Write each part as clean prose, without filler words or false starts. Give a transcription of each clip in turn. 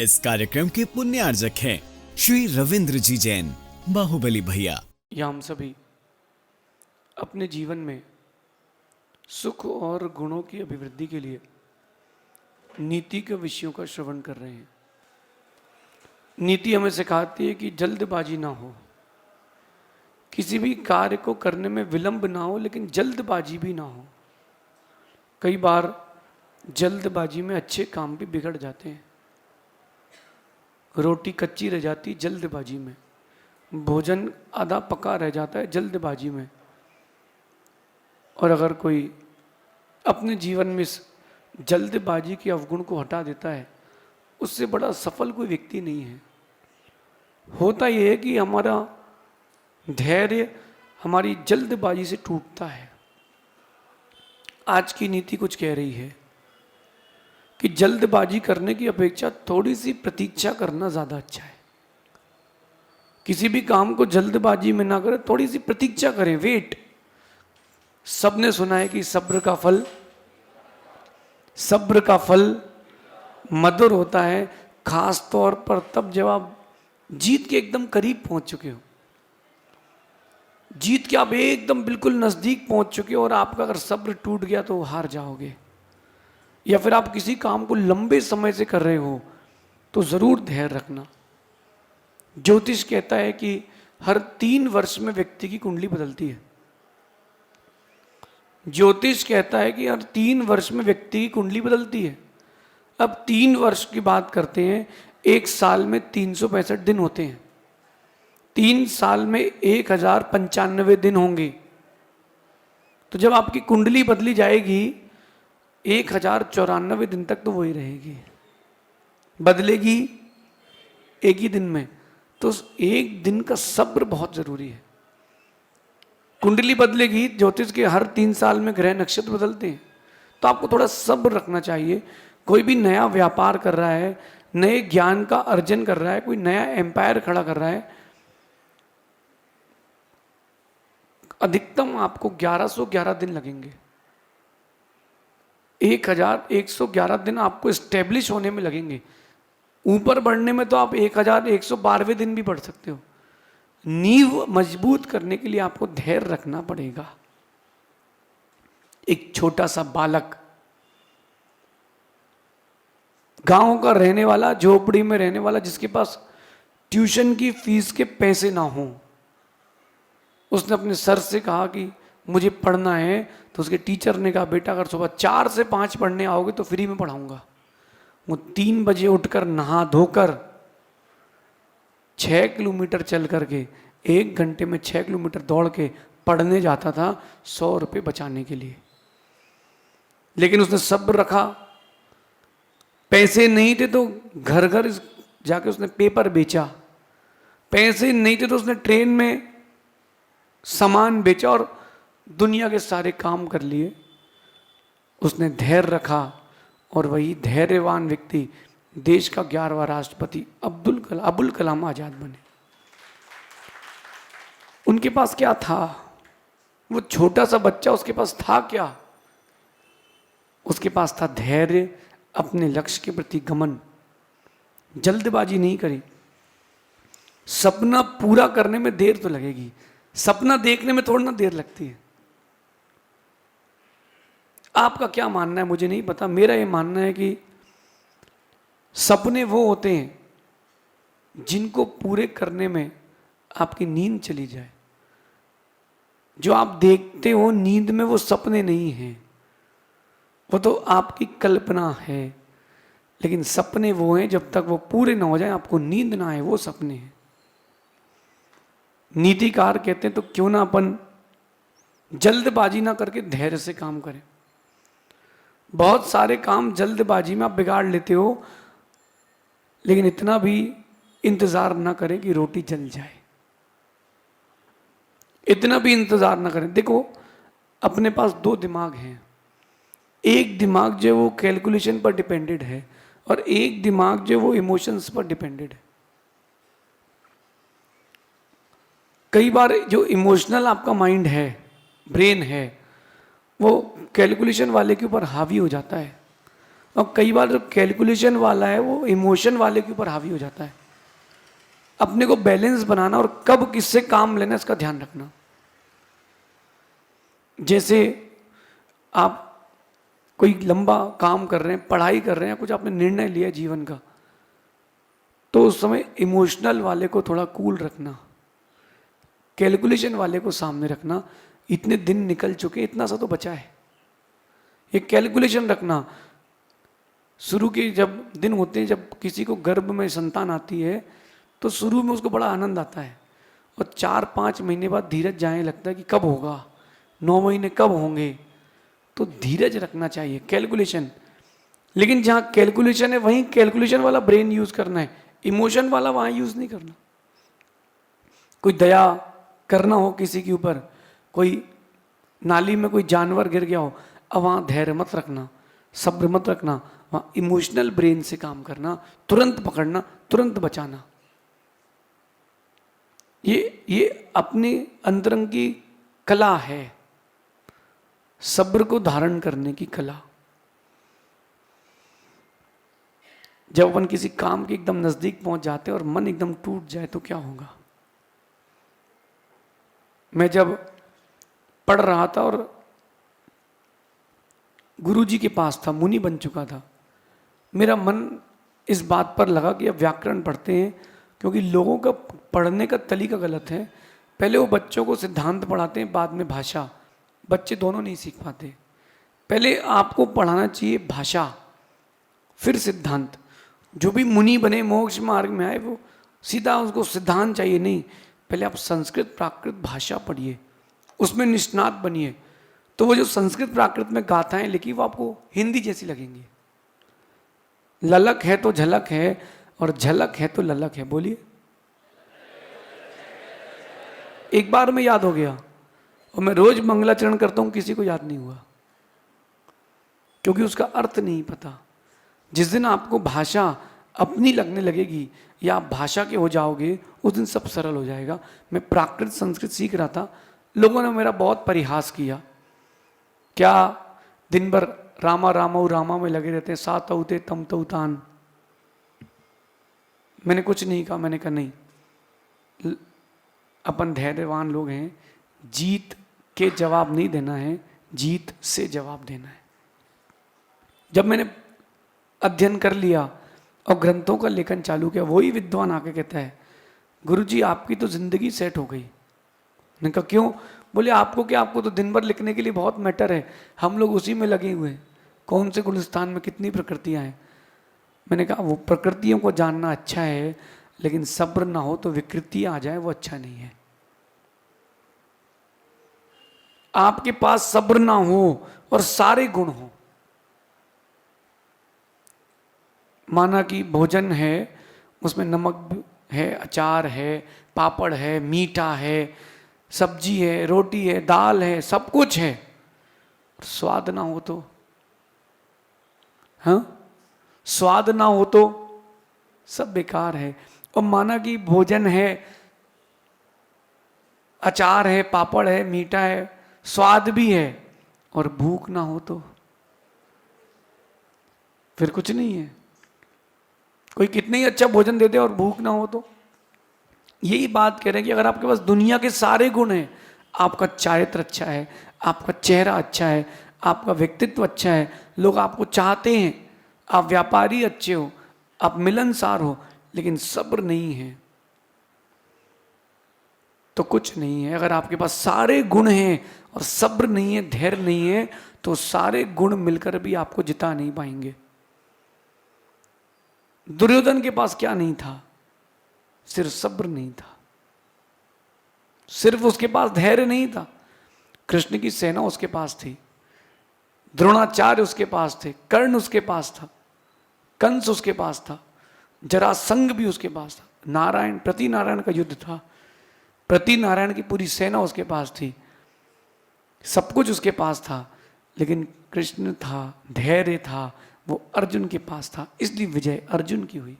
इस कार्यक्रम के पुण्यार्जक हैं श्री रविंद्र जी जैन, बाहुबली भैया। या हम सभी अपने जीवन में सुख और गुणों की अभिवृद्धि के लिए नीति के विषयों का श्रवण कर रहे हैं। नीति हमें सिखाती है कि जल्दबाजी ना हो, किसी भी कार्य को करने में विलंब ना हो, लेकिन जल्दबाजी भी ना हो। कई बार जल्दबाजी में अच्छे काम भी बिगड़ जाते हैं। रोटी कच्ची रह जाती जल्दबाजी में, भोजन आधा पका रह जाता है जल्दबाजी में। और अगर कोई अपने जीवन में इस जल्दबाजी के अवगुण को हटा देता है, उससे बड़ा सफल कोई व्यक्ति नहीं है। होता यह है कि हमारा धैर्य हमारी जल्दबाजी से टूटता है। आज की नीति कुछ कह रही है कि जल्दबाजी करने की अपेक्षा थोड़ी सी प्रतीक्षा करना ज्यादा अच्छा है। किसी भी काम को जल्दबाजी में ना करें, थोड़ी सी प्रतीक्षा करें, वेट। सबने सुना है कि सब्र का फल मधुर होता है, खास तौर पर तब जब आप जीत के एकदम करीब पहुंच चुके हो। जीत के आप एकदम बिल्कुल नजदीक पहुंच चुके हो और आपका अगर सब्र टूट गया तो हार जाओगे। या फिर आप किसी काम को लंबे समय से कर रहे हो तो जरूर धैर्य रखना। ज्योतिष कहता है कि हर 3 वर्ष में व्यक्ति की कुंडली बदलती है। ज्योतिष कहता है कि हर 3 वर्ष में व्यक्ति की कुंडली बदलती है। अब 3 वर्ष की बात करते हैं, एक साल में 365 दिन होते हैं। 3 साल में 1095 दिन होंगे। तो जब आपकी कुंडली बदली जाएगी 1094 दिन तक तो वही रहेगी, बदलेगी एक ही दिन में। तो एक दिन का सब्र बहुत जरूरी है। कुंडली बदलेगी, ज्योतिष के हर 3 साल में ग्रह नक्षत्र बदलते हैं, तो आपको थोड़ा सब्र रखना चाहिए। कोई भी नया व्यापार कर रहा है, नए ज्ञान का अर्जन कर रहा है, कोई नया एम्पायर खड़ा कर रहा है, अधिकतम आपको 1111 दिन लगेंगे। 1111 दिन आपको स्टेब्लिश होने में लगेंगे। ऊपर बढ़ने में तो आप 1112वें दिन भी बढ़ सकते हो। नींव मजबूत करने के लिए आपको धैर्य रखना पड़ेगा। एक छोटा सा बालक, गांव का रहने वाला, झोपड़ी में रहने वाला, जिसके पास ट्यूशन की फीस के पैसे ना हो, उसने अपने सर से कहा कि मुझे पढ़ना है। तो उसके टीचर ने कहा, बेटा अगर सुबह 4 से 5 पढ़ने आओगे तो फ्री में पढ़ाऊंगा। वो 3 बजे उठकर नहा धोकर 6 किलोमीटर चल करके 1 घंटे में 6 किलोमीटर दौड़ के पढ़ने जाता था 100 रुपये बचाने के लिए। लेकिन उसने सब्र रखा। पैसे नहीं थे तो घर घर जाके उसने पेपर बेचा। पैसे नहीं थे तो उसने ट्रेन में सामान बेचा और दुनिया के सारे काम कर लिए। उसने धैर्य रखा और वही धैर्यवान व्यक्ति देश का 11वां राष्ट्रपति अबुल कलाम आजाद बने। उनके पास क्या था? वो छोटा सा बच्चा, उसके पास था क्या? उसके पास था धैर्य, अपने लक्ष्य के प्रति गमन, जल्दबाजी नहीं करी। सपना पूरा करने में देर तो लगेगी, सपना देखने में थोड़ी ना देर लगती है। आपका क्या मानना है मुझे नहीं पता। मेरा ये मानना है कि सपने वो होते हैं जिनको पूरे करने में आपकी नींद चली जाए। जो आप देखते हो नींद में, वो सपने नहीं हैं, वो तो आपकी कल्पना है। लेकिन सपने वो हैं जब तक वो पूरे ना हो जाए, आपको नींद ना आए, वो सपने हैं। नीतिकार कहते हैं तो क्यों ना अपन जल्दबाजी ना करके धैर्य से काम करें। बहुत सारे काम जल्दबाजी में आप बिगाड़ लेते हो, लेकिन इतना भी इंतजार ना करें कि रोटी जल जाए। इतना भी इंतजार ना करें। देखो, अपने पास 2 दिमाग हैं। एक दिमाग जो वो कैलकुलेशन पर डिपेंडेड है और एक दिमाग जो वो इमोशंस पर डिपेंडेड है। कई बार जो इमोशनल आपका माइंड है, ब्रेन है, वो कैलकुलेशन वाले के ऊपर हावी हो जाता है और कई बार जो कैलकुलेशन वाला है वो इमोशन वाले के ऊपर हावी हो जाता है। अपने को बैलेंस बनाना और कब किससे काम लेना इसका ध्यान रखना। जैसे आप कोई लंबा काम कर रहे हैं, पढ़ाई कर रहे हैं, कुछ आपने निर्णय लिया जीवन का, तो उस समय इमोशनल वाले को थोड़ा कूल रखना, कैलकुलेशन वाले को सामने रखना। इतने दिन निकल चुके, इतना सा तो बचा है, ये कैलकुलेशन रखना। शुरू के जब दिन होते हैं, जब किसी को गर्भ में संतान आती है तो शुरू में उसको बड़ा आनंद आता है, और 4-5 महीने बाद धीरज जाने लगता है कि कब होगा, 9 महीने कब होंगे। तो धीरज रखना चाहिए, कैलकुलेशन। लेकिन जहाँ कैलकुलेशन है वहीं कैलकुलेशन वाला ब्रेन यूज करना है, इमोशन वाला वहाँ यूज नहीं करना। कोई दया करना हो किसी के ऊपर, कोई नाली में कोई जानवर गिर गया हो, अब वहाँ धैर्य मत रखना, सब्र मत रखना, वहाँ इमोशनल ब्रेन से काम करना, तुरंत पकड़ना, तुरंत बचाना। ये अपने अंतरंग की कला है, सब्र को धारण करने की कला। जब अपन किसी काम के एकदम नजदीक पहुंच जाते हैं और मन एकदम टूट जाए तो क्या होगा। मैं जब पढ़ रहा था और गुरुजी के पास था, मुनि बन चुका था, मेरा मन इस बात पर लगा कि अब व्याकरण पढ़ते हैं, क्योंकि लोगों का पढ़ने का तरीका गलत है। पहले वो बच्चों को सिद्धांत पढ़ाते हैं, बाद में भाषा। बच्चे दोनों नहीं सीख पाते। पहले आपको पढ़ाना चाहिए भाषा, फिर सिद्धांत। जो भी मुनि बने, मोक्ष मार्ग में आए, वो सीधा उसको सिद्धांत चाहिए नहीं। पहले आप संस्कृत प्राकृत भाषा पढ़िए, उसमें निष्णात बनिए, तो वो जो संस्कृत प्राकृत में गाथाएं लिखी वो आपको हिंदी जैसी लगेंगी। ललक है तो झलक है, और झलक है तो ललक है। बोलिए, एक बार में याद हो गया, और मैं रोज मंगलाचरण करता हूं, किसी को याद नहीं हुआ, क्योंकि उसका अर्थ नहीं पता। जिस दिन आपको भाषा अपनी लगने लगेगी या आप भाषा के हो जाओगे, उस दिन सब सरल हो जाएगा। मैं प्राकृत संस्कृत सीख रहा था, लोगों ने मेरा बहुत परिहास किया, क्या दिन भर रामा रामा रामा में लगे रहते हैं, सात औते तम तौतान। मैंने कुछ नहीं कहा, मैंने कहा नहीं, अपन धैर्यवान लोग हैं, जीत के जवाब नहीं देना है, जीत से जवाब देना है। जब मैंने अध्ययन कर लिया और ग्रंथों का लेखन चालू किया, वही विद्वान आके कहता है, गुरुजी आपकी तो जिंदगी सेट हो गई। मैंने कहा क्यों? बोले आपको क्या, आपको तो दिन भर लिखने के लिए बहुत मैटर है, हम लोग उसी में लगे हुए हैं। कौन से गुलिस्तान में कितनी प्रकृतियां हैं। मैंने कहा वो प्रकृतियों को जानना अच्छा है, लेकिन सब्र ना हो तो विकृति आ जाए, वो अच्छा नहीं है। आपके पास सब्र ना हो और सारे गुण हो, माना कि भोजन है, उसमें नमक है, अचार है, पापड़ है, मीठा है, सब्जी है, रोटी है, दाल है, सब कुछ है, स्वाद ना हो तो, हाँ, स्वाद ना हो तो सब बेकार है। और माना कि भोजन है, अचार है, पापड़ है, मीठा है, स्वाद भी है, और भूख ना हो तो फिर कुछ नहीं है। कोई कितने ही अच्छा भोजन दे दे और भूख ना हो तो। यही बात कह रहे हैं कि अगर आपके पास दुनिया के सारे गुण हैं, आपका चारित्र अच्छा है, आपका चेहरा अच्छा है, आपका व्यक्तित्व अच्छा है, लोग आपको चाहते हैं, आप व्यापारी अच्छे हो, आप मिलनसार हो, लेकिन सब्र नहीं है तो कुछ नहीं है। अगर आपके पास सारे गुण हैं और सब्र नहीं है, धैर्य नहीं है, तो सारे गुण मिलकर भी आपको जिता नहीं पाएंगे। दुर्योधन के पास क्या नहीं था? सिर्फ सब्र नहीं था, सिर्फ उसके पास धैर्य नहीं था। कृष्ण की सेना उसके पास थी, द्रोणाचार्य उसके पास थे, कर्ण उसके पास था, कंस उसके पास था, जरासंध भी उसके पास था, नारायण प्रति नारायण का युद्ध था, प्रति नारायण की पूरी सेना उसके पास थी, सब कुछ उसके पास था, लेकिन कृष्ण था, धैर्य था, वो अर्जुन के पास था, इसलिए विजय अर्जुन की हुई।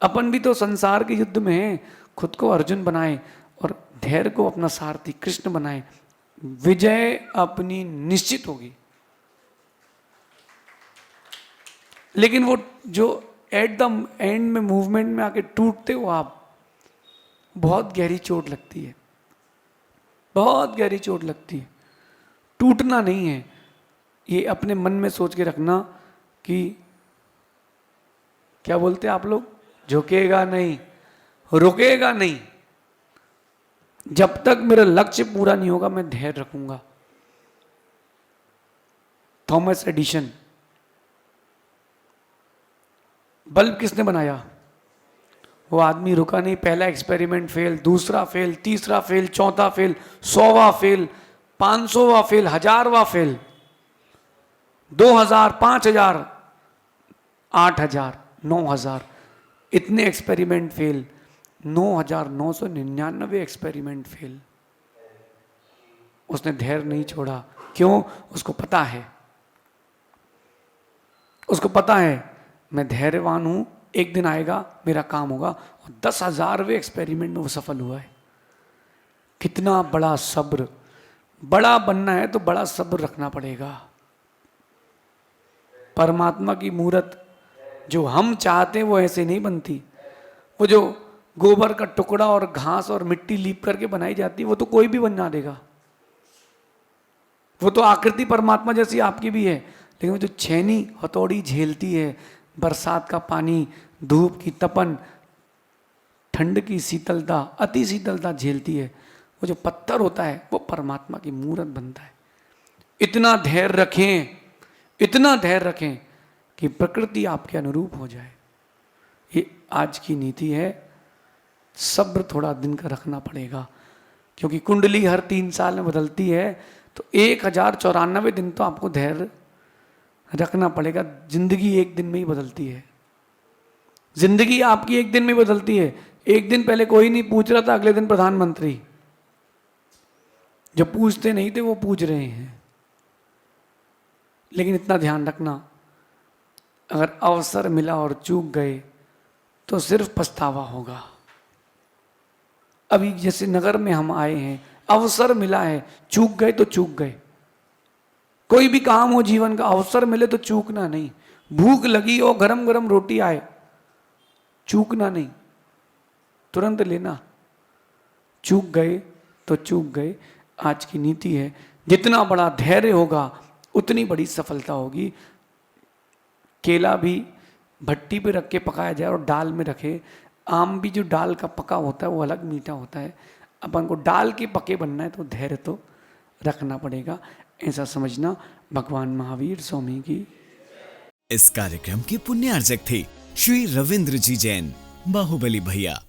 अपन भी तो संसार के युद्ध में हैं, खुद को अर्जुन बनाए और धैर्य को अपना सारथी कृष्ण बनाए, विजय अपनी निश्चित होगी। लेकिन वो जो एट द एंड में मूवमेंट में आके टूटते हो आप, बहुत गहरी चोट लगती है, बहुत गहरी चोट लगती है। टूटना नहीं है, ये अपने मन में सोच के रखना कि क्या बोलते हैं आप लोग, झुकेगा नहीं, रुकेगा नहीं। जब तक मेरा लक्ष्य पूरा नहीं होगा मैं धैर्य रखूंगा। थॉमस एडिशन, बल्ब किसने बनाया? वो आदमी रुका नहीं, पहला एक्सपेरिमेंट फेल, दूसरा फेल, तीसरा फेल, चौथा फेल, 100वां फेल, 500वां फेल, 1000वां फेल, 2000, 5000, 8000, 9000, इतने एक्सपेरिमेंट फेल, 9999 एक्सपेरिमेंट फेल। उसने धैर्य नहीं छोड़ा। क्यों? उसको पता है, उसको पता है मैं धैर्यवान हूं, एक दिन आएगा मेरा काम होगा। और 10,000वें एक्सपेरिमेंट में वो सफल हुआ है। कितना बड़ा सब्र! बड़ा बनना है तो बड़ा सब्र रखना पड़ेगा। परमात्मा की मूरत जो हम चाहते हैं वो ऐसे नहीं बनती। वो जो गोबर का टुकड़ा और घास और मिट्टी लीप करके बनाई जाती है वो तो कोई भी बना देगा। वो तो आकृति परमात्मा जैसी आपकी भी है, लेकिन वो जो छेनी हथौड़ी झेलती है, बरसात का पानी, धूप की तपन, ठंड की शीतलता, अति शीतलता झेलती है, वो जो पत्थर होता है वो परमात्मा की मूरत बनता है। इतना धैर्य रखें, इतना धैर्य रखें कि प्रकृति आपके अनुरूप हो जाए। ये आज की नीति है। सब्र थोड़ा दिन का रखना पड़ेगा, क्योंकि कुंडली हर 3 साल में बदलती है, तो 1094 दिन तो आपको धैर्य रखना पड़ेगा। जिंदगी एक दिन में ही बदलती है, जिंदगी आपकी एक दिन में बदलती है। एक दिन पहले कोई नहीं पूछ रहा था, अगले दिन प्रधानमंत्री। जो पूछते नहीं थे वो पूछ रहे हैं। लेकिन इतना ध्यान रखना, अगर अवसर मिला और चूक गए तो सिर्फ पछतावा होगा। अभी जैसे नगर में हम आए हैं, अवसर मिला है, चूक गए तो चूक गए। कोई भी काम हो जीवन का, अवसर मिले तो चूकना नहीं। भूख लगी हो, गरम गरम रोटी आए, चूकना नहीं, तुरंत लेना। चूक गए तो चूक गए। आज की नीति है, जितना बड़ा धैर्य होगा उतनी बड़ी सफलता होगी। केला भी भट्टी पे रख के पकाया जाए और डाल में रखे, आम भी जो डाल का पका होता है वो अलग मीठा होता है। अपन को डाल के पके बनना है तो धैर्य तो रखना पड़ेगा, ऐसा समझना। भगवान महावीर स्वामी की। इस कार्यक्रम के पुण्यार्जक थे श्री रविंद्र जी जैन, बाहुबली भैया।